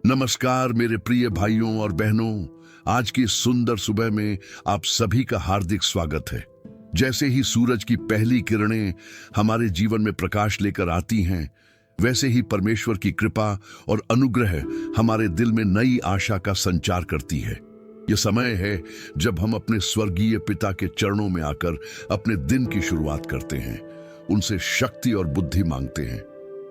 नमस्कार मेरे प्रिय भाइयों और बहनों। आज की इस सुंदर सुबह में आप सभी का हार्दिक स्वागत है। जैसे ही सूरज की पहली किरणें हमारे जीवन में प्रकाश लेकर आती हैं, वैसे ही परमेश्वर की कृपा और अनुग्रह हमारे दिल में नई आशा का संचार करती है। यह समय है जब हम अपने स्वर्गीय पिता के चरणों में आकर अपने दिन की शुरुआत करते हैं, उनसे शक्ति और बुद्धि मांगते हैं।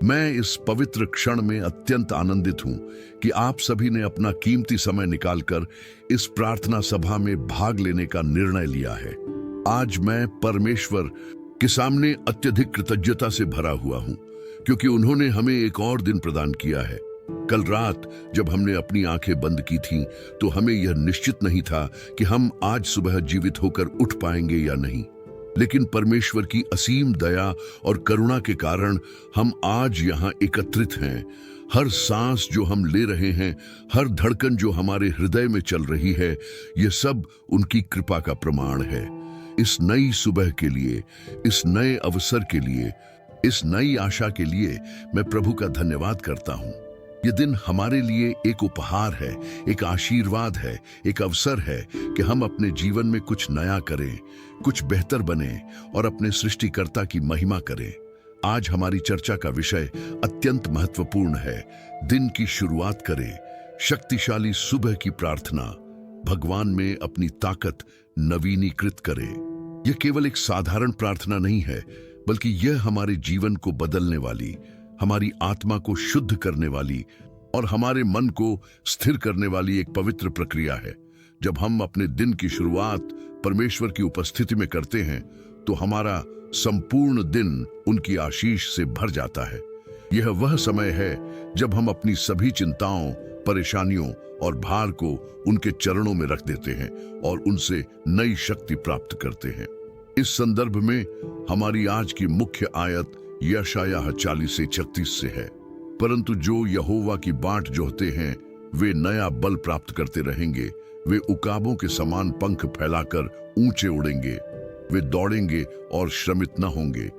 मैं इस पवित्र क्षण में अत्यंत आनंदित हूं कि आप सभी ने अपना कीमती समय निकालकर इस प्रार्थना सभा में भाग लेने का निर्णय लिया है। आज मैं परमेश्वर के सामने अत्यधिक कृतज्ञता से भरा हुआ हूं, क्योंकि उन्होंने हमें एक और दिन प्रदान किया है। कल रात जब हमने अपनी आंखें बंद की थीं, तो हमें यह निश्चित नहीं था कि हम आज सुबह जीवित होकर उठ पाएंगे या नहीं, लेकिन परमेश्वर की असीम दया और करुणा के कारण हम आज यहाँ एकत्रित हैं। हर सांस जो हम ले रहे हैं, हर धड़कन जो हमारे हृदय में चल रही है, ये सब उनकी कृपा का प्रमाण है। इस नई सुबह के लिए, इस नए अवसर के लिए, इस नई आशा के लिए मैं प्रभु का धन्यवाद करता हूँ। ये दिन हमारे लिए एक उपहार है, एक आशीर्वाद है, एक अवसर है कि हम अपने जीवन में कुछ नया करें, कुछ बेहतर बने और अपने सृष्टिकर्ता की महिमा करें। आज हमारी चर्चा का विषय अत्यंत महत्वपूर्ण है। दिन की शुरुआत करें, शक्तिशाली सुबह की प्रार्थना, भगवान में अपनी ताकत नवीनीकृत करें। यह केवल एक साधारण प्रार्थना नहीं है, बल्कि यह हमारे जीवन को बदलने वाली, हमारी आत्मा को शुद्ध करने वाली और हमारे मन को स्थिर करने वाली एक पवित्र प्रक्रिया है। जब हम अपने दिन की शुरुआत परमेश्वर की उपस्थिति में करते हैं, तो हमारा संपूर्ण दिन उनकी आशीष से भर जाता है। यह वह समय है जब हम अपनी सभी चिंताओं, परेशानियों और भार को उनके चरणों में रख देते हैं और उनसे नई शक्ति प्राप्त करते हैं। इस संदर्भ में हमारी आज की मुख्य आयत यशायाह 40 से 36 से है। परंतु जो यहोवा की बाट जोहते हैं, वे नया बल प्राप्त करते रहेंगे। वे उकाबों के समान पंख फैलाकर ऊंचे उड़ेंगे। वे दौड़ेंगे और श्रमित न होंगे,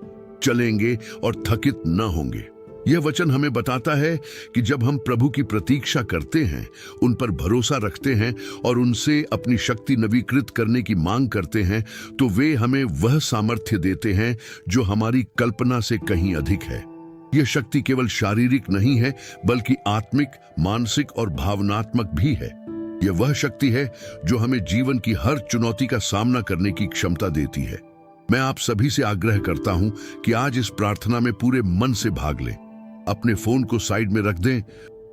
चलेंगे और थकित न होंगे। यह वचन हमें बताता है कि जब हम प्रभु की प्रतीक्षा करते हैं, उन पर भरोसा रखते हैं और उनसे अपनी शक्ति नवीकृत करने की मांग करते हैं, तो वे हमें वह सामर्थ्य देते हैं जो हमारी कल्पना से कहीं अधिक है। यह शक्ति केवल शारीरिक नहीं है, बल्कि आत्मिक, मानसिक और भावनात्मक भी है। यह वह शक्ति है जो हमें जीवन की हर चुनौती का सामना करने की क्षमता देती है। मैं आप सभी से आग्रह करता हूं कि आज इस प्रार्थना में पूरे मन से भाग लें। अपने फोन को साइड में रख दें,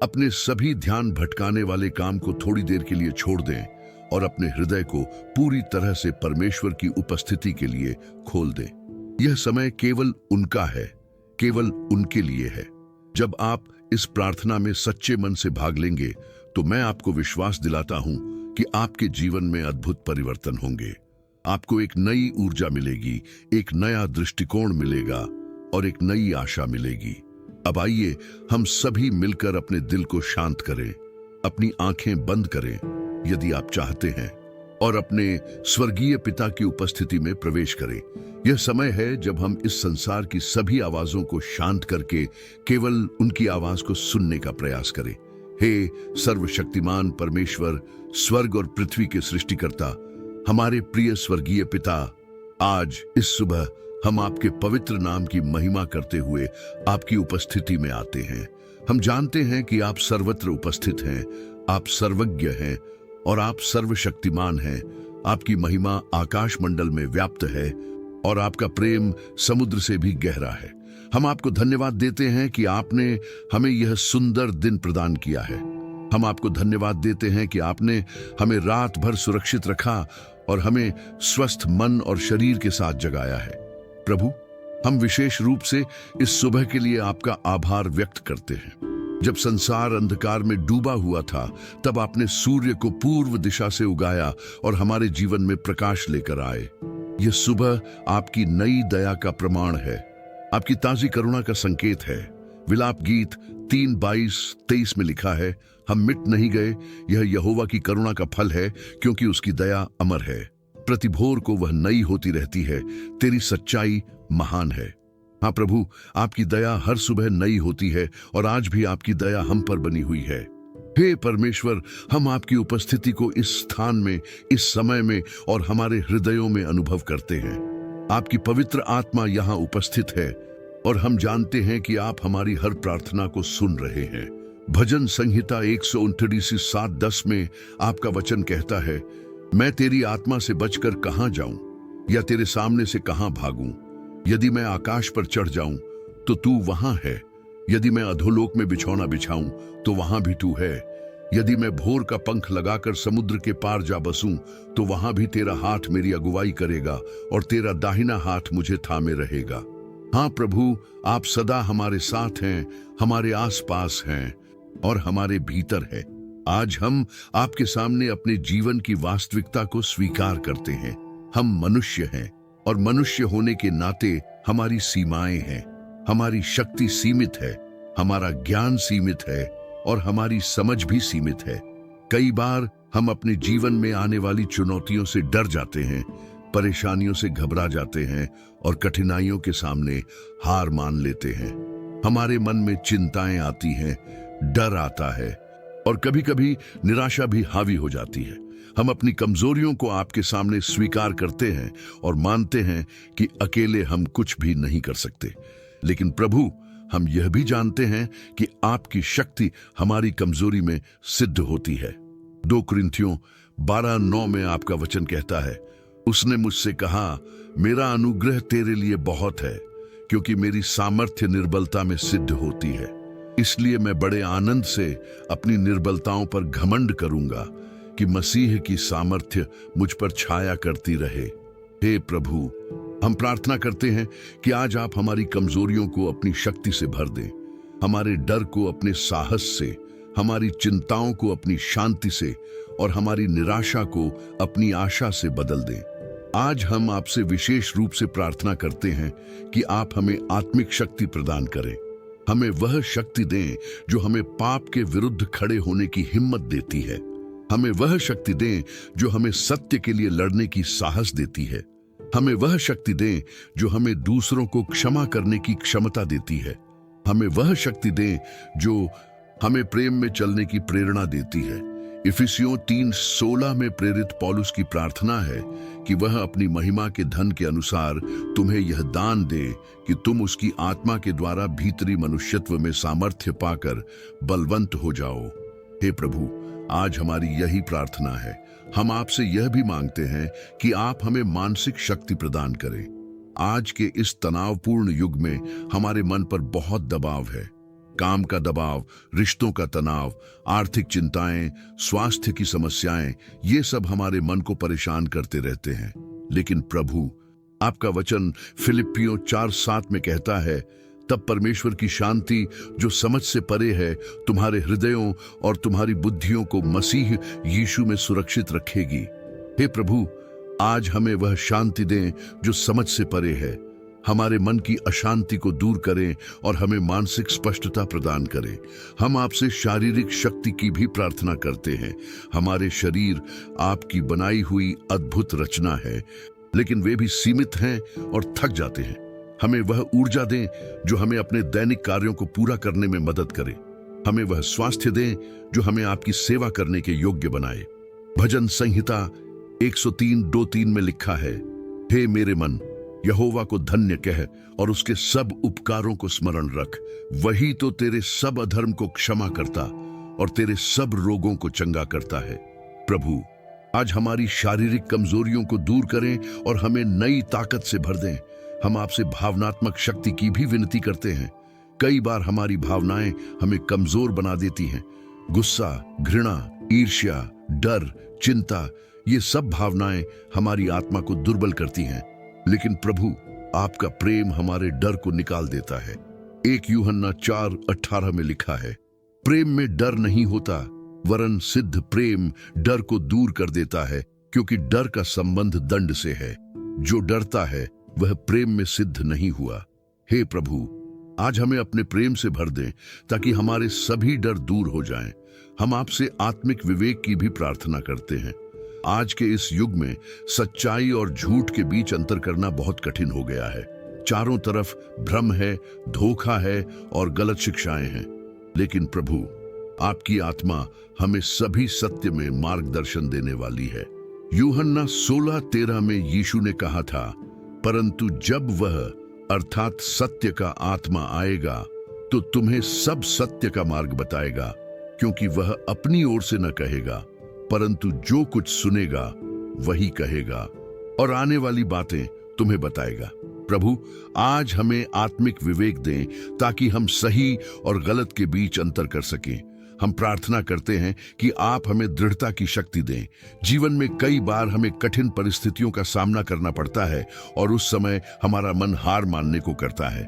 अपने सभी ध्यान भटकाने वाले काम को थोड़ी देर के लिए छोड़ दें और अपने हृदय को पूरी तरह से परमेश्वर की उपस्थिति के लिए खोल दें। यह समय केवल उनका है, केवल उनके लिए है। जब आप इस प्रार्थना में सच्चे मन से भाग लेंगे, तो मैं आपको विश्वास दिलाता हूं कि आपके जीवन में अद्भुत परिवर्तन होंगे। आपको एक नई ऊर्जा मिलेगी, एक नया दृष्टिकोण मिलेगा और एक नई आशा मिलेगी। अब आइए हम सभी मिलकर अपने दिल को शांत करें, अपनी आंखें बंद करें यदि आप चाहते हैं, और अपने स्वर्गीय पिता की उपस्थिति में प्रवेश करें। यह समय है जब हम इस संसार की सभी आवाजों को शांत करके केवल उनकी आवाज को सुनने का प्रयास करें। हे सर्वशक्तिमान परमेश्वर, स्वर्ग और पृथ्वी के सृष्टिकर्ता, हमारे प्रिय स्वर्गीय पिता, आज इस सुबह हम आपके पवित्र नाम की महिमा करते हुए आपकी उपस्थिति में आते हैं। हम जानते हैं कि आप सर्वत्र उपस्थित हैं, आप सर्वज्ञ हैं और आप सर्वशक्तिमान हैं। आपकी महिमा आकाश मंडल में व्याप्त है और आपका प्रेम समुद्र से भी गहरा है। हम आपको धन्यवाद देते हैं कि आपने हमें यह सुंदर दिन प्रदान किया है। हम आपको धन्यवाद देते हैं कि आपने हमें रात भर सुरक्षित रखा और हमें स्वस्थ मन और शरीर के साथ जगाया है। प्रभु, हम विशेष रूप से इस सुबह के लिए आपका आभार व्यक्त करते हैं। जब संसार अंधकार में डूबा हुआ था, तब आपने सूर्य को पूर्व दिशा से उगाया और हमारे जीवन में प्रकाश लेकर आए। यह सुबह आपकी नई दया का प्रमाण है, आपकी ताजी करुणा का संकेत है। विलाप गीत 3:22-23 में लिखा है, हम मिट नहीं गए, यह यहोवा की करुणा का फल है, क्योंकि उसकी दया अमर है। प्रति भोर को वह नई होती रहती है, तेरी सच्चाई महान है। हाँ प्रभु, आपकी दया हर सुबह नई होती है और आज भी आपकी दया हम पर बनी हुई है। हे परमेश्वर, हम आपकी उपस्थिति को इस स्थान में, इस समय में और हमारे हृदयों में अनुभव करते हैं। आपकी पवित्र आत्मा यहाँ उपस्थित है और हम जानते हैं कि आप हमारी हर प्रार्थना को सुन रहे हैं। भजन संहिता 129:7-10 में आपका वचन कहता है, मैं तेरी आत्मा से बचकर कहां जाऊं या तेरे सामने से कहां भागूं? यदि मैं आकाश पर चढ़ जाऊं तो तू वहां है, यदि मैं अधोलोक में बिछौना बिछाऊं तो वहां भी तू है, यदि मैं भोर का पंख लगाकर समुद्र के पार जा बसूं तो वहां भी तेरा हाथ मेरी अगुवाई करेगा और तेरा दाहिना हाथ मुझे थामे रहेगा। हाँ प्रभु, आप सदा हमारे साथ हैं, हमारे आसपास हैं और हमारे भीतर है। आज हम आपके सामने अपने जीवन की वास्तविकता को स्वीकार करते हैं। हम मनुष्य हैं और मनुष्य होने के नाते हमारी सीमाएं हैं, हमारी शक्ति सीमित है, हमारा ज्ञान सीमित है और हमारी समझ भी सीमित है। कई बार हम अपने जीवन में आने वाली चुनौतियों से डर जाते हैं, परेशानियों से घबरा जाते हैं और कठिनाइयों के सामने हार मान लेते हैं। हमारे मन में चिंताएं आती हैं, डर आता है और कभी-कभी निराशा भी हावी हो जाती है। हम अपनी कमजोरियों को आपके सामने स्वीकार करते हैं और मानते हैं कि अकेले हम कुछ भी नहीं कर सकते। लेकिन प्रभु, हम यह भी जानते हैं कि आपकी शक्ति हमारी कमजोरी में सिद्ध होती है। 2 कुरिन्थियों 12:9 में आपका वचन कहता है, उसने मुझसे कहा, मेरा अनुग्रह तेरे लिए बहुत है, क्योंकि मेरी सामर्थ्य निर्बलता में सिद्ध होती है। इसलिए मैं बड़े आनंद से अपनी निर्बलताओं पर घमंड करूंगा कि मसीह की सामर्थ्य मुझ पर छाया करती रहे। हे प्रभु, हम प्रार्थना करते हैं कि आज आप हमारी कमजोरियों को अपनी शक्ति से भर दें, हमारे डर को अपने साहस से, हमारी चिंताओं को अपनी शांति से और हमारी निराशा को अपनी आशा से बदल दें। आज हम आपसे विशेष रूप से प्रार्थना करते हैं कि आप हमें आत्मिक शक्ति प्रदान करें। हमें वह शक्ति दें जो हमें पाप के विरुद्ध खड़े होने की हिम्मत देती है। हमें वह शक्ति दें जो हमें सत्य के लिए लड़ने की साहस देती है। हमें वह शक्ति दें जो हमें दूसरों को क्षमा करने की क्षमता देती है। हमें वह शक्ति दें जो हमें प्रेम में चलने की प्रेरणा देती है। इफिसियों 3:16 में प्रेरित पौलुस की प्रार्थना है कि वह अपनी महिमा के धन के अनुसार तुम्हें यह दान दे कि तुम उसकी आत्मा के द्वारा भीतरी मनुष्यत्व में सामर्थ्य पाकर बलवंत हो जाओ। हे प्रभु, आज हमारी यही प्रार्थना है। हम आपसे यह भी मांगते हैं कि आप हमें मानसिक शक्ति प्रदान करें। आज के इस तनावपूर्ण युग में हमारे मन पर बहुत दबाव है। काम का दबाव, रिश्तों का तनाव, आर्थिक चिंताएं, स्वास्थ्य की समस्याएं, ये सब हमारे मन को परेशान करते रहते हैं। लेकिन प्रभु, आपका वचन फिलिप्पियों 4:7 में कहता है, तब परमेश्वर की शांति जो समझ से परे है तुम्हारे हृदयों और तुम्हारी बुद्धियों को मसीह यीशु में सुरक्षित रखेगी। हे प्रभु, आज हमें वह शांति दें जो समझ से परे है। हमारे मन की अशांति को दूर करें और हमें मानसिक स्पष्टता प्रदान करें। हम आपसे शारीरिक शक्ति की भी प्रार्थना करते हैं। हमारे शरीर आपकी बनाई हुई अद्भुत रचना है, लेकिन वे भी सीमित हैं और थक जाते हैं। हमें वह ऊर्जा दें जो हमें अपने दैनिक कार्यों को पूरा करने में मदद करे। हमें वह स्वास्थ्य दें जो हमें आपकी सेवा करने के योग्य बनाए। भजन संहिता 103:2-3 में लिखा है, हे मेरे मन, यहोवा को धन्य कह और उसके सब उपकारों को स्मरण रख। वही तो तेरे सब अधर्म को क्षमा करता और तेरे सब रोगों को चंगा करता है। प्रभु, आज हमारी शारीरिक कमजोरियों को दूर करें और हमें नई ताकत से भर दें। हम आपसे भावनात्मक शक्ति की भी विनती करते हैं। कई बार हमारी भावनाएं हमें कमजोर बना देती हैं। गुस्सा, घृणा, ईर्ष्या, डर, चिंता, ये सब भावनाएं हमारी आत्मा को दुर्बल करती हैं। लेकिन प्रभु, आपका प्रेम हमारे डर को निकाल देता है। 1 यूहन्ना 4:18 में लिखा है, प्रेम में डर नहीं होता, वरन सिद्ध प्रेम डर को दूर कर देता है, क्योंकि डर का संबंध दंड से है। जो डरता है वह प्रेम में सिद्ध नहीं हुआ। हे प्रभु, आज हमें अपने प्रेम से भर दें ताकि हमारे सभी डर दूर हो जाएं। हम आपसे आत्मिक विवेक की भी प्रार्थना करते हैं। आज के इस युग में सच्चाई और झूठ के बीच अंतर करना बहुत कठिन हो गया है। चारों तरफ भ्रम है, धोखा है और गलत शिक्षाएं हैं। लेकिन प्रभु, आपकी आत्मा हमें सभी सत्य में मार्गदर्शन देने वाली है। यूहन्ना 16:13 में यीशु ने कहा था, परंतु जब वह अर्थात सत्य का आत्मा आएगा तो तुम्हें सब सत्य का मार्ग बताएगा, क्योंकि वह अपनी ओर से न कहेगा, परंतु जो कुछ सुनेगा वही कहेगा और आने वाली बातें तुम्हें बताएगा। प्रभु, आज हमें आत्मिक विवेक दें ताकि हम सही और गलत के बीच अंतर कर सकें। हम प्रार्थना करते हैं कि आप हमें दृढ़ता की शक्ति दें। जीवन में कई बार हमें कठिन परिस्थितियों का सामना करना पड़ता है और उस समय हमारा मन हार मानने को करता है,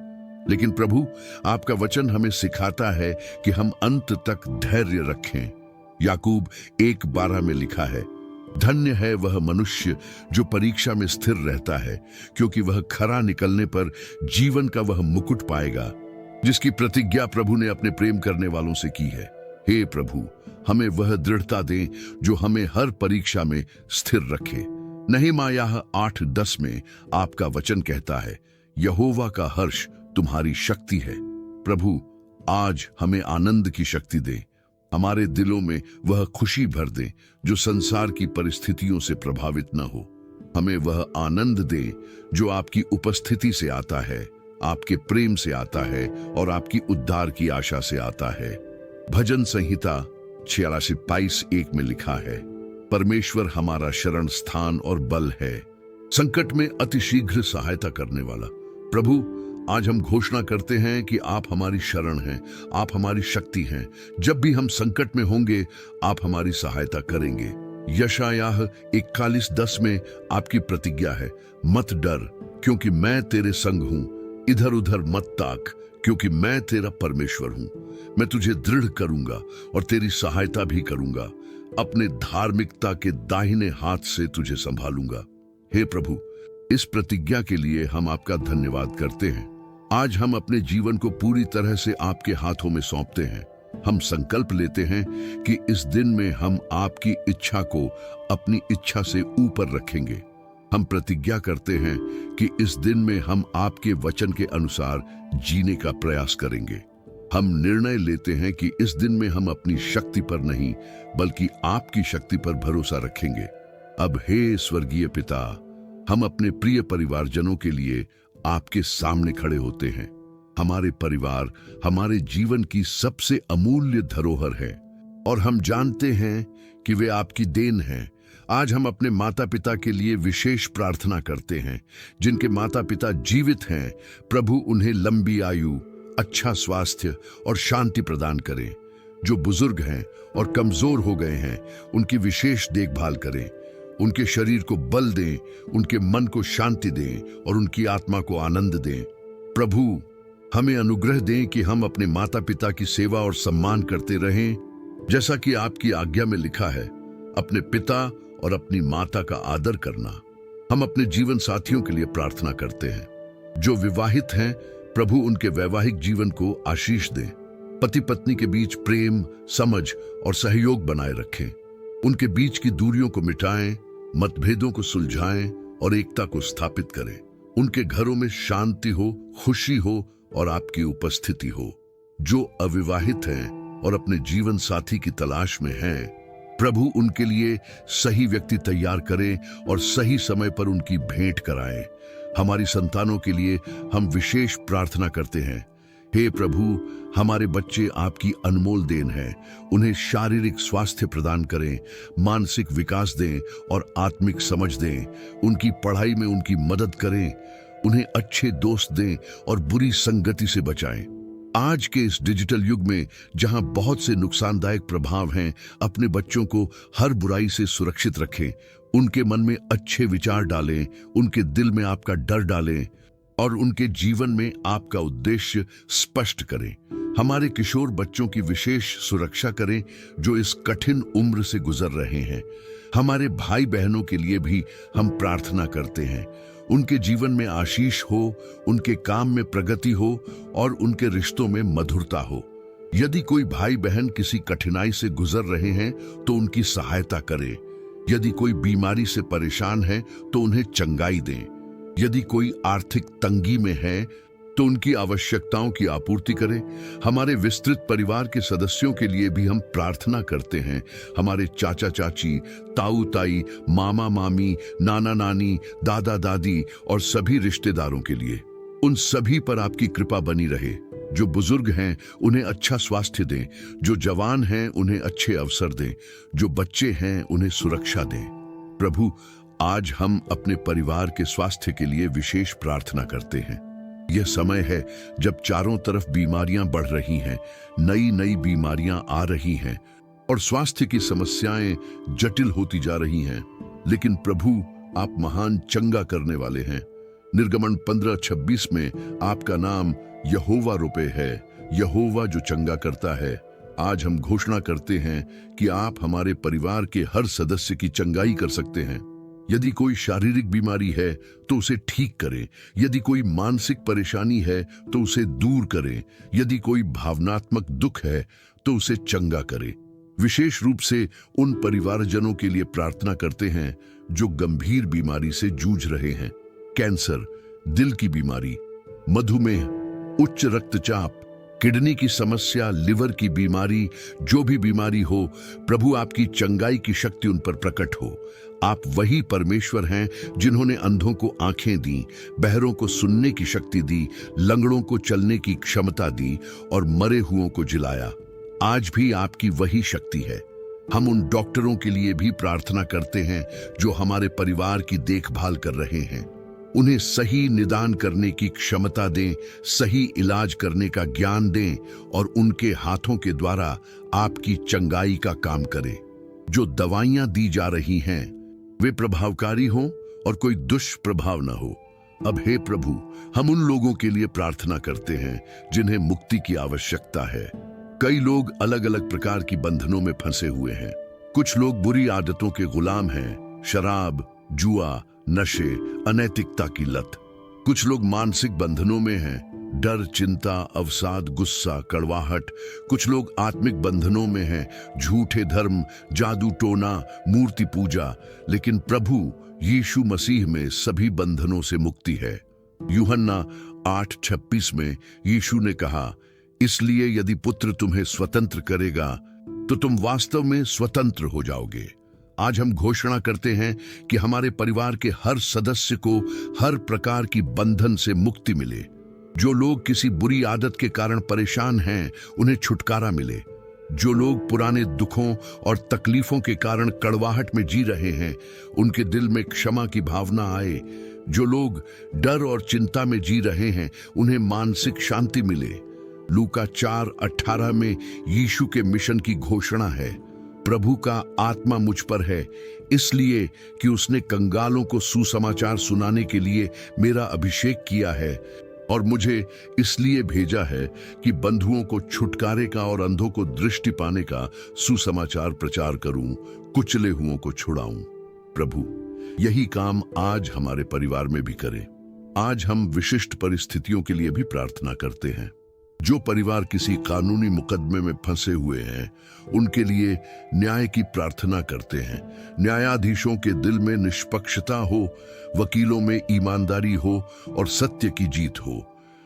लेकिन प्रभु, आपका वचन हमें सिखाता है कि हम अंत तक धैर्य रखें। याकूब 1:12 में लिखा है, धन्य है वह मनुष्य जो परीक्षा में स्थिर रहता है, क्योंकि वह खरा निकलने पर जीवन का वह मुकुट पाएगा, जिसकी प्रतिज्ञा प्रभु ने अपने प्रेम करने वालों से की है। हे प्रभु, हमें वह दृढ़ता दें जो हमें हर परीक्षा में स्थिर रखे। नहमीया 8:10 में आपका वचन कहता है, यहोवा का हर्ष तुम्हारी शक्ति है। प्रभु, आज हमें आनंद की शक्ति दे। हमारे दिलों में वह खुशी भर दे जो संसार की परिस्थितियों से प्रभावित न हो। हमें वह आनंद दे जो आपकी उपस्थिति से आता है, आपके प्रेम से आता है और आपकी उद्धार की आशा से आता है। भजन संहिता 86:22 में लिखा है, परमेश्वर हमारा शरण स्थान और बल है, संकट में अतिशीघ्र सहायता करने वाला। प्रभु, आज हम घोषणा करते हैं कि आप हमारी शरण हैं, आप हमारी शक्ति हैं। जब भी हम संकट में होंगे, आप हमारी सहायता करेंगे। यशायाह 41:10 में आपकी प्रतिज्ञा है, मत डर, क्योंकि मैं तेरे संग हूं। इधर उधर मत ताक, क्योंकि मैं तेरा परमेश्वर हूं। मैं तुझे दृढ़ करूंगा और तेरी सहायता भी करूंगा। अपने धार्मिकता के दाहिने हाथ से तुझे संभालूंगा। हे प्रभु, इस प्रतिज्ञा के लिए हम आपका धन्यवाद करते हैं। आज हम अपने जीवन को पूरी तरह से आपके हाथों में सौंपते हैं। हम संकल्प लेते हैं कि इस दिन में हम आपकी इच्छा को अपनी इच्छा से ऊपर रखेंगे। हम प्रतिज्ञा करते हैं कि इस दिन में हम आपके वचन के अनुसार जीने का प्रयास करेंगे। हम निर्णय लेते हैं कि इस दिन में हम अपनी शक्ति पर नहीं, बल्कि आपकी शक्ति पर भरोसा रखेंगे। अब हे स्वर्गीय पिता, हम अपने प्रिय परिवारजनों के लिए आपके सामने खड़े होते हैं। हमारे परिवार हमारे जीवन की सबसे अमूल्य धरोहर है और हम जानते हैं कि वे आपकी देन हैं। आज हम अपने माता पिता के लिए विशेष प्रार्थना करते हैं। जिनके माता पिता जीवित हैं, प्रभु उन्हें लंबी आयु, अच्छा स्वास्थ्य और शांति प्रदान करें। जो बुजुर्ग हैं और कमजोर हो गए हैं, उनकी विशेष देखभाल करें। उनके शरीर को बल दें, उनके मन को शांति दें और उनकी आत्मा को आनंद दें। प्रभु, हमें अनुग्रह दें कि हम अपने माता पिता की सेवा और सम्मान करते रहें, जैसा कि आपकी आज्ञा में लिखा है, अपने पिता और अपनी माता का आदर करना। हम अपने जीवन साथियों के लिए प्रार्थना करते हैं। जो विवाहित हैं, प्रभु उनके वैवाहिक जीवन को आशीष दें। पति पत्नी के बीच प्रेम, समझ और सहयोग बनाए रखें। उनके बीच की दूरियों को मिटाएं, मतभेदों को सुलझाएं और एकता को स्थापित करें। उनके घरों में शांति हो, खुशी हो और आपकी उपस्थिति हो। जो अविवाहित हैं और अपने जीवन साथी की तलाश में हैं, प्रभु उनके लिए सही व्यक्ति तैयार करें और सही समय पर उनकी भेंट कराएं। हमारी संतानों के लिए हम विशेष प्रार्थना करते हैं। हे प्रभु, हमारे बच्चे आपकी अनमोल देन हैं। उन्हें शारीरिक स्वास्थ्य प्रदान करें, मानसिक विकास दें और आत्मिक समझ दें। उनकी पढ़ाई में उनकी मदद करें, उन्हें अच्छे दोस्त दें और बुरी संगति से बचाएं। आज के इस डिजिटल युग में जहां बहुत से नुकसानदायक प्रभाव हैं, अपने बच्चों को हर बुराई से सुरक्षित रखें। उनके मन में अच्छे विचार डालें, उनके दिल में आपका डर डालें और उनके जीवन में आपका उद्देश्य स्पष्ट करें। हमारे किशोर बच्चों की विशेष सुरक्षा करें जो इस कठिन उम्र से गुजर रहे हैं। हमारे भाई बहनों के लिए भी हम प्रार्थना करते हैं। उनके जीवन में आशीष हो, उनके काम में प्रगति हो और उनके रिश्तों में मधुरता हो। यदि कोई भाई बहन किसी कठिनाई से गुजर रहे हैं तो उनकी सहायता करें। यदि कोई बीमारी से परेशान है तो उन्हें चंगाई दें। यदि कोई आर्थिक तंगी में है तो उनकी आवश्यकताओं की आपूर्ति करें। हमारे विस्तृत परिवार के सदस्यों के लिए भी हम प्रार्थना करते हैं। हमारे चाचा चाची, ताऊ ताई, मामा मामी, नाना नानी, दादा दादी और सभी रिश्तेदारों के लिए, उन सभी पर आपकी कृपा बनी रहे। जो बुजुर्ग हैं उन्हें अच्छा स्वास्थ्य दें, जो जवान हैं उन्हें अच्छे अवसर दें, जो बच्चे हैं उन्हें सुरक्षा दें। प्रभु, आज हम अपने परिवार के स्वास्थ्य के लिए विशेष प्रार्थना करते हैं। यह समय है जब चारों तरफ बीमारियां बढ़ रही हैं, नई नई बीमारियां आ रही हैं और स्वास्थ्य की समस्याएं जटिल होती जा रही हैं। लेकिन प्रभु, आप महान चंगा करने वाले हैं। निर्गमन 15:26 में आपका नाम यहोवा रुपे है, यहोवा जो चंगा करता है। आज हम घोषणा करते हैं कि आप हमारे परिवार के हर सदस्य की चंगाई कर सकते हैं। यदि कोई शारीरिक बीमारी है तो उसे ठीक करें, यदि कोई मानसिक परेशानी है तो उसे दूर करें, यदि कोई भावनात्मक दुख है तो उसे चंगा करें। विशेष रूप से उन परिवारजनों के लिए प्रार्थना करते हैं जो गंभीर बीमारी से जूझ रहे हैं। कैंसर, दिल की बीमारी, मधुमेह, उच्च रक्तचाप, किडनी की समस्या, लिवर की बीमारी, जो भी बीमारी हो, प्रभु आपकी चंगाई की शक्ति उन पर प्रकट हो। आप वही परमेश्वर हैं जिन्होंने अंधों को आंखें दी, बहरों को सुनने की शक्ति दी, लंगड़ों को चलने की क्षमता दी और मरे हुओं को जिलाया। आज भी आपकी वही शक्ति है। हम उन डॉक्टरों के लिए भी प्रार्थना करते हैं जो हमारे परिवार की देखभाल कर रहे हैं। उन्हें सही निदान करने की क्षमता दें, सही इलाज करने का ज्ञान दें और उनके हाथों के द्वारा आपकी चंगाई का काम करें। जो दवाइयां दी जा रही हैं वे प्रभावकारी हों और कोई दुष्प्रभाव न हो। अब हे प्रभु, हम उन लोगों के लिए प्रार्थना करते हैं जिन्हें मुक्ति की आवश्यकता है। कई लोग अलग अलग प्रकार की बंधनों में फंसे हुए हैं। कुछ लोग बुरी आदतों के गुलाम हैं, शराब, जुआ, नशे, अनैतिकता की लत। कुछ लोग मानसिक बंधनों में हैं, डर, चिंता, अवसाद, गुस्सा, कड़वाहट। कुछ लोग आत्मिक बंधनों में हैं, झूठे धर्म, जादू टोना, मूर्ति पूजा। लेकिन प्रभु यीशु मसीह में सभी बंधनों से मुक्ति है। यूहन्ना 8:26 में यीशु ने कहा, इसलिए यदि पुत्र तुम्हें स्वतंत्र करेगा तो तुम वास्तव में स्वतंत्र हो जाओगे। आज हम घोषणा करते हैं कि हमारे परिवार के हर सदस्य को हर प्रकार की बंधन से मुक्ति मिले। जो लोग किसी बुरी आदत के कारण परेशान हैं, उन्हें छुटकारा मिले। जो लोग पुराने दुखों और तकलीफों के कारण कड़वाहट में जी रहे हैं, उनके दिल में क्षमा की भावना आए। जो लोग डर और चिंता में जी रहे हैं, उन्हें मानसिक शांति मिले। लूका 4:18 में यीशु के मिशन की घोषणा है, प्रभु का आत्मा मुझ पर है, इसलिए कि उसने कंगालों को सुसमाचार सुनाने के लिए मेरा अभिषेक किया है और मुझे इसलिए भेजा है कि बंधुओं को छुटकारे का और अंधों को दृष्टि पाने का सुसमाचार प्रचार करूं, कुचले हुओं को छुड़ाऊं। प्रभु यही काम आज हमारे परिवार में भी करें। आज हम विशिष्ट परिस्थितियों के लिए भी प्रार्थना करते हैं। जो परिवार किसी कानूनी मुकदमे में फंसे हुए हैं, उनके लिए न्याय की प्रार्थना करते हैं। न्यायाधीशों के दिल में निष्पक्षता हो, वकीलों में ईमानदारी हो और सत्य की जीत हो।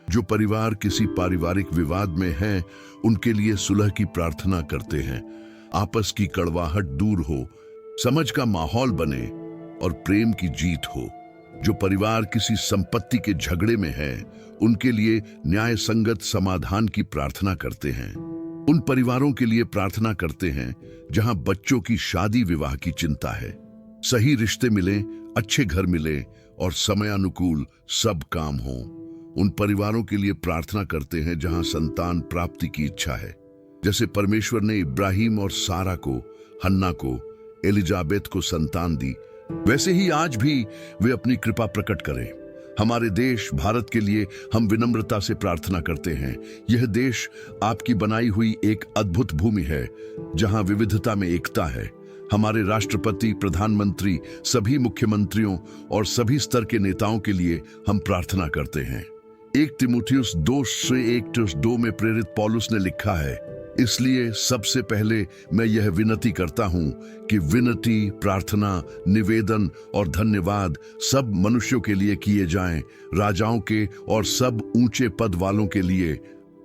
जो परिवार किसी पारिवारिक विवाद में हैं, उनके लिए सुलह की प्रार्थना करते हैं। आपस की कड़वाहट दूर हो, समझ का माहौल बने और प्रेम की जीत हो। जो परिवार किसी संपत्ति के झगड़े में है, उनके लिए न्याय संगत समाधान की प्रार्थना करते हैं। उन परिवारों के लिए प्रार्थना करते हैं जहां बच्चों की शादी विवाह की चिंता है। सही रिश्ते मिले, अच्छे घर मिले और समयानुकूल सब काम हो। उन परिवारों के लिए प्रार्थना करते हैं जहां संतान प्राप्ति की इच्छा है। जैसे परमेश्वर ने इब्राहिम और सारा को, हन्ना को, एलिजाबेथ को संतान दी, वैसे ही आज भी वे अपनी कृपा प्रकट करें। हमारे देश भारत के लिए हम विनम्रता से प्रार्थना करते हैं। यह देश आपकी बनाई हुई एक अद्भुत भूमि है जहां विविधता में एकता है। हमारे राष्ट्रपति, प्रधानमंत्री, सभी मुख्यमंत्रियों और सभी स्तर के नेताओं के लिए हम प्रार्थना करते हैं। 1 तीमुथियुस 2:1-2 में प्रेरित पौलुस ने लिखा है, इसलिए सबसे पहले मैं यह विनती करता हूं कि विनती, प्रार्थना, निवेदन और धन्यवाद सब मनुष्यों के लिए किए जाएं, राजाओं के और सब ऊंचे पद वालों के लिए,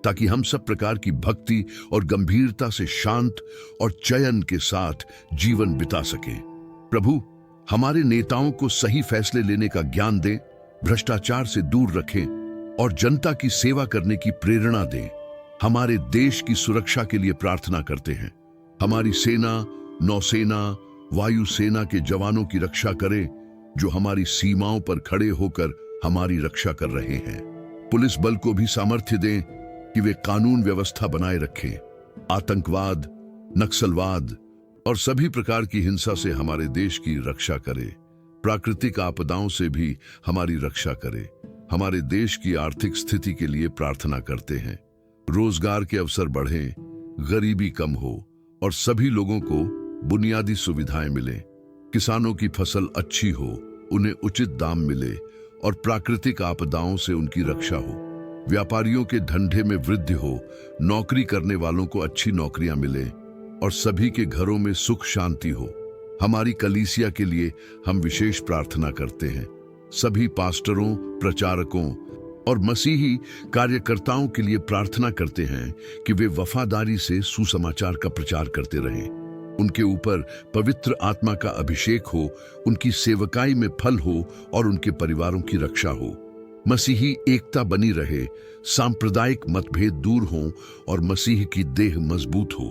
ताकि हम सब प्रकार की भक्ति और गंभीरता से शांत और चयन के साथ जीवन बिता सकें। प्रभु, हमारे नेताओं को सही फैसले लेने का ज्ञान दें, भ्रष्टाचार से दूर रखें और जनता की सेवा करने की प्रेरणा दें। हमारे देश की सुरक्षा के लिए प्रार्थना करते हैं। हमारी सेना, नौसेना, वायुसेना के जवानों की रक्षा करें, जो हमारी सीमाओं पर खड़े होकर हमारी रक्षा कर रहे हैं। पुलिस बल को भी सामर्थ्य दें कि वे कानून व्यवस्था बनाए रखें। आतंकवाद, नक्सलवाद और सभी प्रकार की हिंसा से हमारे देश की रक्षा करे। प्राकृतिक आपदाओं से भी हमारी रक्षा करे। हमारे देश की आर्थिक स्थिति के लिए प्रार्थना करते हैं। रोजगार के अवसर बढ़ें, गरीबी कम हो और सभी लोगों को बुनियादी सुविधाएं मिलें। किसानों की फसल अच्छी हो, उन्हें उचित दाम मिले और प्राकृतिक आपदाओं से उनकी रक्षा हो। व्यापारियों के धंधे में वृद्धि हो, नौकरी करने वालों को अच्छी नौकरियां मिले और सभी के घरों में सुख शांति हो। हमारी कलीसिया के लिए हम विशेष प्रार्थना करते हैं। सभी पास्टरों, प्रचारकों और मसीही कार्यकर्ताओं के लिए प्रार्थना करते हैं कि वे वफादारी से सुसमाचार का प्रचार करते रहें। उनके ऊपर पवित्र आत्मा का अभिषेक हो, उनकी सेवकाई में फल हो और उनके परिवारों की रक्षा हो। मसीही एकता बनी रहे, सांप्रदायिक मतभेद दूर हों और मसीह की देह मजबूत हो।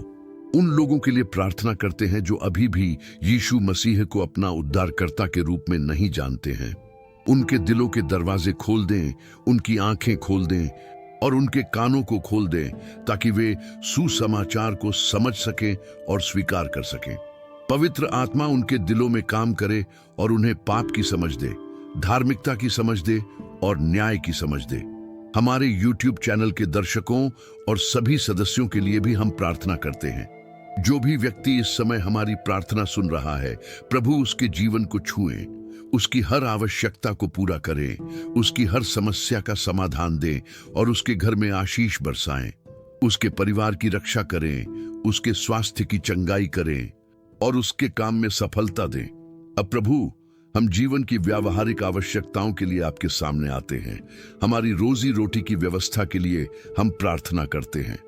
उन लोगों के लिए प्रार्थना करते हैं जो अभी भी यीशु मसीह को अपना उद्धारकर्ता के रूप में नहीं जानते हैं। उनके दिलों के दरवाजे खोल दें, उनकी आंखें खोल दें और उनके कानों को खोल दें, ताकि वे सुसमाचार को समझ सकें और स्वीकार कर सकें। पवित्र आत्मा उनके दिलों में काम करे और उन्हें पाप की समझ दे, धार्मिकता की समझ दे और न्याय की समझ दे। हमारे YouTube चैनल के दर्शकों और सभी सदस्यों के लिए भी हम प्रार्थना करते हैं। जो भी व्यक्ति इस समय हमारी प्रार्थना सुन रहा है, प्रभु उसके जीवन को छुएं, उसकी हर आवश्यकता को पूरा करें, उसकी हर समस्या का समाधान दें और उसके घर में आशीष बरसाएं। उसके परिवार की रक्षा करें, उसके स्वास्थ्य की चंगाई करें और उसके काम में सफलता दें। अब प्रभु, हम जीवन की व्यावहारिक आवश्यकताओं के लिए आपके सामने आते हैं। हमारी रोजी रोटी की व्यवस्था के लिए हम प्रार्थना करते हैं।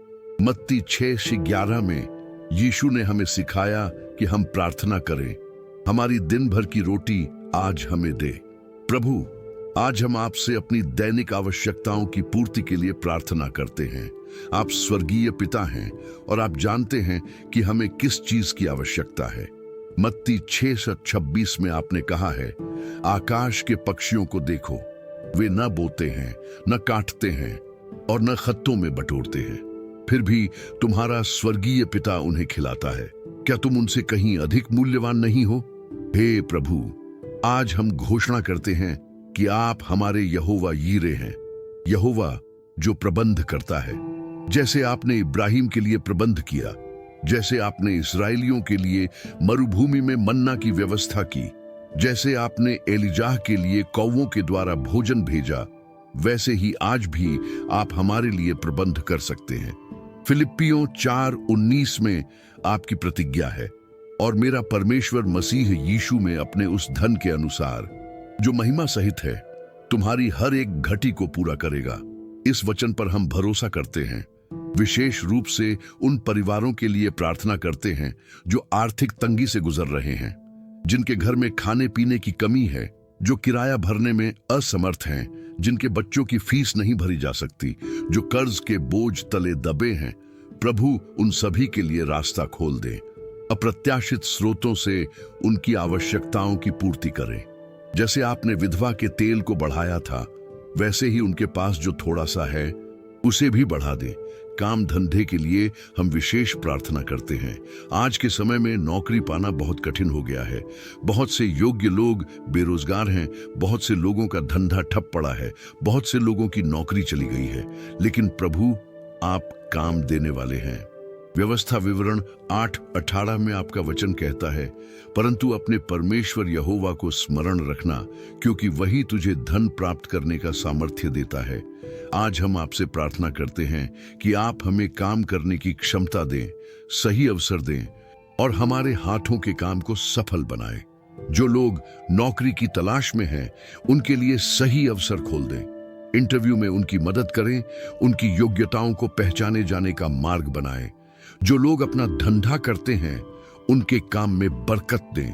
मत्ती 6:11 में यीशु ने हमें सिखाया कि हम प्रार्थना करें, हमारी दिन भर की रोटी आज हमें दे। प्रभु, आज हम आपसे अपनी दैनिक आवश्यकताओं की पूर्ति के लिए प्रार्थना करते हैं। आप स्वर्गीय पिता हैं और आप जानते हैं कि हमें किस चीज की आवश्यकता है। मत्ती 6:26 में आपने कहा है, आकाश के पक्षियों को देखो, वे न बोते हैं, न काटते हैं और न खत्तों में बटोरते हैं, फिर भी तुम्हारा स्वर्गीय पिता उन्हें खिलाता है। क्या तुम उनसे कहीं अधिक मूल्यवान नहीं हो? हे प्रभु, आज हम घोषणा करते हैं कि आप हमारे यहोवा यीरे हैं, यहोवा जो प्रबंध करता है। जैसे आपने इब्राहिम के लिए प्रबंध किया, जैसे आपने इस्राएलियों के लिए मरुभूमि में मन्ना की व्यवस्था की, जैसे आपने एलिजाह के लिए कौवों के द्वारा भोजन भेजा, वैसे ही आज भी आप हमारे लिए प्रबंध कर सकते हैं। फिलिप्पियों 4:19 में आपकी प्रतिज्ञा है, और मेरा परमेश्वर मसीह यीशु में अपने उस धन के अनुसार जो महिमा सहित है, तुम्हारी हर एक घटी को पूरा करेगा। इस वचन पर हम भरोसा करते हैं। विशेष रूप से उन परिवारों के लिए प्रार्थना करते हैं जो आर्थिक तंगी से गुजर रहे हैं, जिनके घर में खाने पीने की कमी है, जो किराया भरने में असमर्थ हैं, जिनके बच्चों की फीस नहीं भरी जा सकती, जो कर्ज के बोझ तले दबे हैं। प्रभु, उन सभी के लिए रास्ता खोल दे। अप्रत्याशित स्रोतों से उनकी आवश्यकताओं की पूर्ति करें। जैसे आपने विधवा के तेल को बढ़ाया था, वैसे ही उनके पास जो थोड़ा सा है उसे भी बढ़ा दें। काम धंधे के लिए हम विशेष प्रार्थना करते हैं। आज के समय में नौकरी पाना बहुत कठिन हो गया है। बहुत से योग्य लोग बेरोजगार हैं, बहुत से लोगों का धंधा ठप पड़ा है, बहुत से लोगों की नौकरी चली गई है। लेकिन प्रभु, आप काम देने वाले हैं। व्यवस्था विवरण 8:18 में आपका वचन कहता है, परंतु अपने परमेश्वर यहोवा को स्मरण रखना, क्योंकि वही तुझे धन प्राप्त करने का सामर्थ्य देता है। आज हम आपसे प्रार्थना करते हैं कि आप हमें काम करने की क्षमता दें, सही अवसर दें और हमारे हाथों के काम को सफल बनाएं। जो लोग नौकरी की तलाश में हैं, उनके लिए सही अवसर खोल दें। इंटरव्यू में उनकी मदद करें, उनकी योग्यताओं को पहचाने जाने का मार्ग बनाएं। जो लोग अपना धंधा करते हैं, उनके काम में बरकत दें,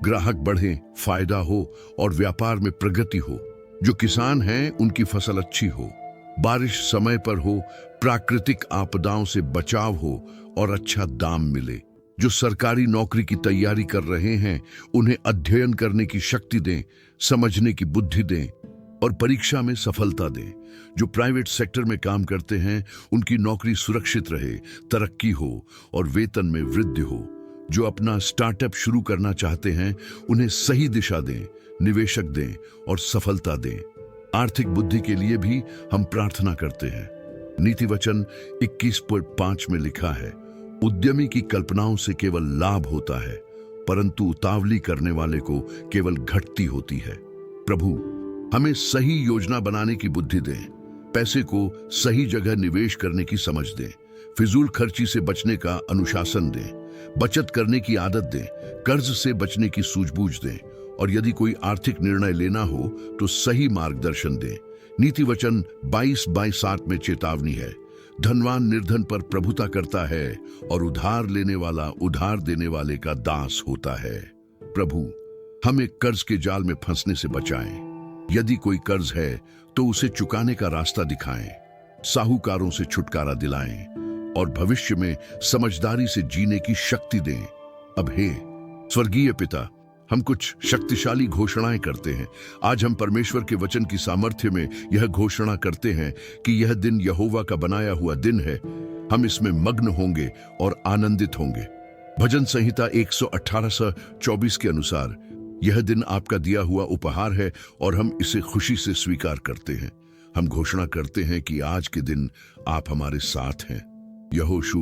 ग्राहक बढ़े, फायदा हो और व्यापार में प्रगति हो। जो किसान हैं, उनकी फसल अच्छी हो, बारिश समय पर हो, प्राकृतिक आपदाओं से बचाव हो और अच्छा दाम मिले। जो सरकारी नौकरी की तैयारी कर रहे हैं, उन्हें अध्ययन करने की शक्ति दें, समझने की बुद्धि दें और परीक्षा में सफलता दें। जो प्राइवेट सेक्टर में काम करते हैं, उनकी नौकरी सुरक्षित रहे, तरक्की हो और वेतन में वृद्धि हो। जो अपना स्टार्टअप शुरू करना चाहते हैं, उन्हें सही दिशा दें, निवेशक दें और सफलता दें। आर्थिक बुद्धि के लिए भी हम प्रार्थना करते हैं। नीति वचन 21:5 में लिखा है, उद्यमी की कल्पनाओं से केवल लाभ होता है, परंतु उतावली करने वाले को केवल घटती होती है। प्रभु, हमें सही योजना बनाने की बुद्धि दें, पैसे को सही जगह निवेश करने की समझ दें, फिजूल खर्ची से बचने का अनुशासन दें, बचत करने की आदत दें, कर्ज से बचने की सूझबूझ दें और यदि कोई आर्थिक निर्णय लेना हो तो सही मार्गदर्शन दें। नीति वचन 22:7 में चेतावनी है, धनवान निर्धन पर प्रभुता करता है और उधार लेने वाला उधार देने वाले का दास होता है। प्रभु, हमें कर्ज के जाल में फंसने से बचाएं। यदि कोई कर्ज है तो उसे चुकाने का रास्ता दिखाएं, साहूकारों से छुटकारा दिलाएं और भविष्य में समझदारी से जीने की शक्ति दें। अब हे स्वर्गीय पिता, हम कुछ शक्तिशाली घोषणाएं करते हैं। आज हम परमेश्वर के वचन की सामर्थ्य में यह घोषणा करते हैं कि यह दिन यहोवा का बनाया हुआ दिन है। हम इसमें मग्न होंगे और आनंदित होंगे। भजन संहिता 118:24 के अनुसार यह दिन आपका दिया हुआ उपहार है और हम इसे खुशी से स्वीकार करते हैं। हम घोषणा करते हैं कि आज के दिन आप हमारे साथ हैं। यहोशू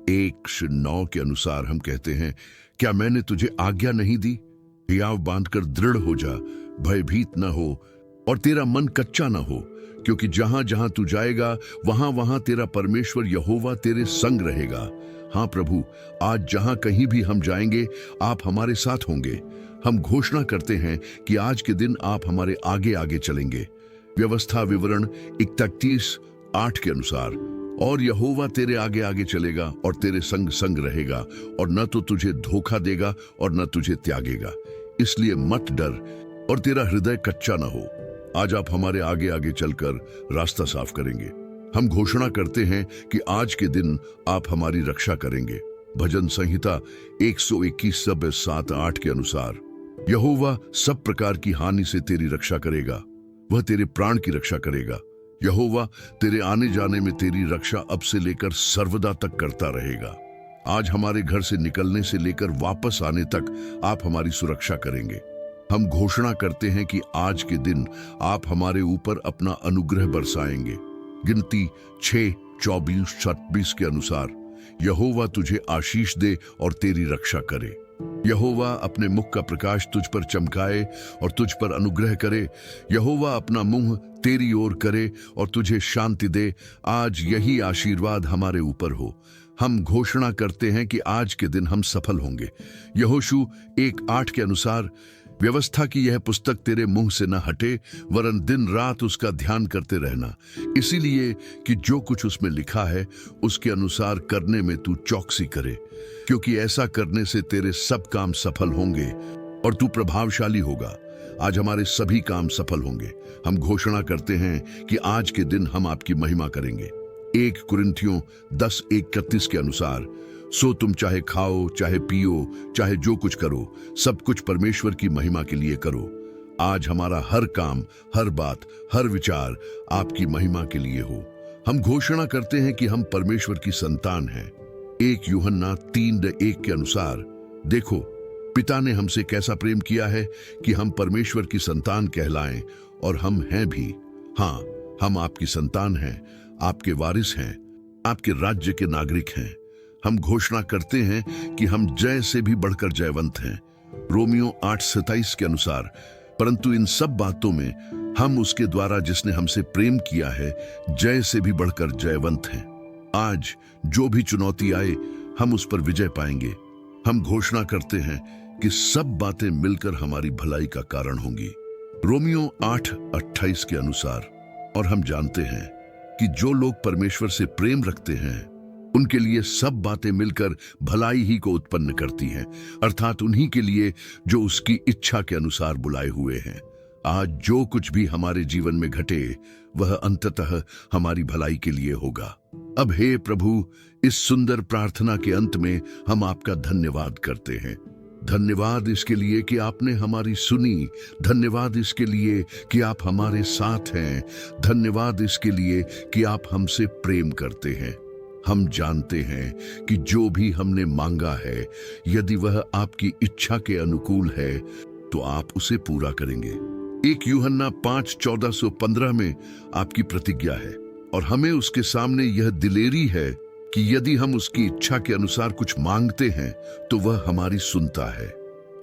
1:9 के अनुसार हम कहते हैं, क्या मैंने तुझे आज्ञा नहीं दी? हियाव बांधकर दृढ़ हो जा, भयभीत न हो और तेरा मन कच्चा न हो, क्योंकि जहां जहां तू जाएगा वहां वहां तेरा परमेश्वर यहोवा तेरे संग रहेगा। हाँ प्रभु, आज जहां कहीं भी हम जाएंगे, आप हमारे साथ होंगे। हम घोषणा करते हैं कि आज के दिन आप हमारे आगे आगे चलेंगे। व्यवस्था विवरण 31:8 के अनुसार, और यहोवा तेरे आगे आगे चलेगा और तेरे संग संग रहेगा और न तो तुझे धोखा देगा और न तुझे त्यागेगा। इसलिए मत डर और तेरा हृदय कच्चा न हो। आज आप हमारे आगे आगे चलकर रास्ता साफ करेंगे। हम घोषणा करते हैं कि आज के दिन आप हमारी रक्षा करेंगे। भजन संहिता 121:7-8 के अनुसार, यहोवा सब प्रकार की हानि से तेरी रक्षा करेगा, वह तेरे प्राण की रक्षा करेगा। यहोवा तेरे आने जाने में तेरी रक्षा अब से लेकर सर्वदा तक करता रहेगा। आज हमारे घर से निकलने से लेकर वापस आने तक आप हमारी सुरक्षा करेंगे। हम घोषणा करते हैं कि आज के दिन आप हमारे ऊपर अपना अनुग्रह बरसाएंगे। गिनती 6:24-26 के अनुसार, यहोवा तुझे आशीष दे और तेरी रक्षा करे। यहोवा अपने मुख का प्रकाश तुझ पर चमकाए और तुझ पर अनुग्रह करे। यहोवा अपना मुंह तेरी ओर करे और तुझे शांति दे। आज यही आशीर्वाद हमारे ऊपर हो। हम घोषणा करते हैं कि आज के दिन हम सफल होंगे। यहोशू 1:8 के अनुसार, व्यवस्था की यह पुस्तक तेरे मुंह से न हटे, वरन दिन रात उसका ध्यान करते रहना, इसीलिए कि जो कुछ उसमें लिखा है उसके अनुसार करने में तू चौकसी करे, क्योंकि ऐसा करने से तेरे सब काम सफल होंगे और तू प्रभावशाली होगा। आज हमारे सभी काम सफल होंगे। हम घोषणा करते हैं कि आज के दिन हम आपकी महिमा करेंगे। 1 कुरिन्थियों 10:31 के अनुसार, सो तुम चाहे खाओ, चाहे पियो, चाहे जो कुछ करो, सब कुछ परमेश्वर की महिमा के लिए करो। आज हमारा हर काम, हर बात, हर विचार आपकी महिमा के लिए हो। हम घोषणा करते हैं कि हम परमेश्वर की संतान हैं। 1 यूहन्ना 3:1 के अनुसार, देखो पिता ने हमसे कैसा प्रेम किया है कि हम परमेश्वर की संतान कहलाएं, और हम हैं भी। हाँ, हम आपकी संतान हैं, आपके वारिस हैं, आपके राज्य के नागरिक हैं। हम घोषणा करते हैं कि हम जय से भी बढ़कर जयवंत हैं। रोमियो 8:27 के अनुसार, परंतु इन सब बातों में हम उसके द्वारा जिसने हमसे प्रेम किया है जय से भी बढ़कर जयवंत हैं। आज जो भी चुनौती आए हम उस पर विजय पाएंगे। हम घोषणा करते हैं कि सब बातें मिलकर हमारी भलाई का कारण होंगी। रोमियो 8:28 के अनुसार, और हम जानते हैं कि जो लोग परमेश्वर से प्रेम रखते हैं उनके लिए सब बातें मिलकर भलाई ही को उत्पन्न करती हैं, अर्थात उन्हीं के लिए जो उसकी इच्छा के अनुसार बुलाए हुए हैं। आज जो कुछ भी हमारे जीवन में घटे वह अंततः हमारी भलाई के लिए होगा। अब हे प्रभु, इस सुंदर प्रार्थना के अंत में हम आपका धन्यवाद करते हैं। धन्यवाद इसके लिए कि आपने हमारी सुनी। धन्यवाद इसके लिए कि आप हमारे साथ हैं। धन्यवाद इसके लिए कि आप हमसे प्रेम करते हैं। हम जानते हैं कि जो भी हमने मांगा है, यदि वह आपकी इच्छा के अनुकूल है तो आप उसे पूरा करेंगे। 1 यूहन्ना 5:14-15 में आपकी प्रतिज्ञा है और हमें उसके सामने यह दिलेरी है कि यदि हम उसकी इच्छा के अनुसार कुछ मांगते हैं तो वह हमारी सुनता है।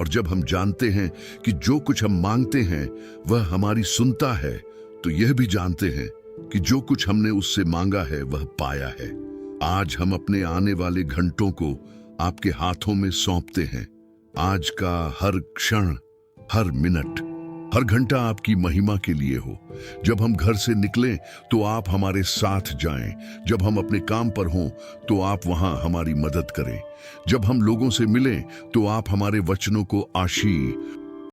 और जब हम जानते हैं कि जो कुछ हम मांगते हैं वह हमारी सुनता है, तो यह भी जानते हैं कि जो कुछ हमने उससे मांगा है वह पाया है। आज हम अपने आने वाले घंटों को आपके हाथों में सौंपते हैं। आज का हर क्षण, हर मिनट, हर घंटा आपकी महिमा के लिए हो। जब हम घर से निकलें तो आप हमारे साथ जाएं। जब हम अपने काम पर हों तो आप वहां हमारी मदद करें। जब हम लोगों से मिलें तो आप हमारे वचनों को आशीष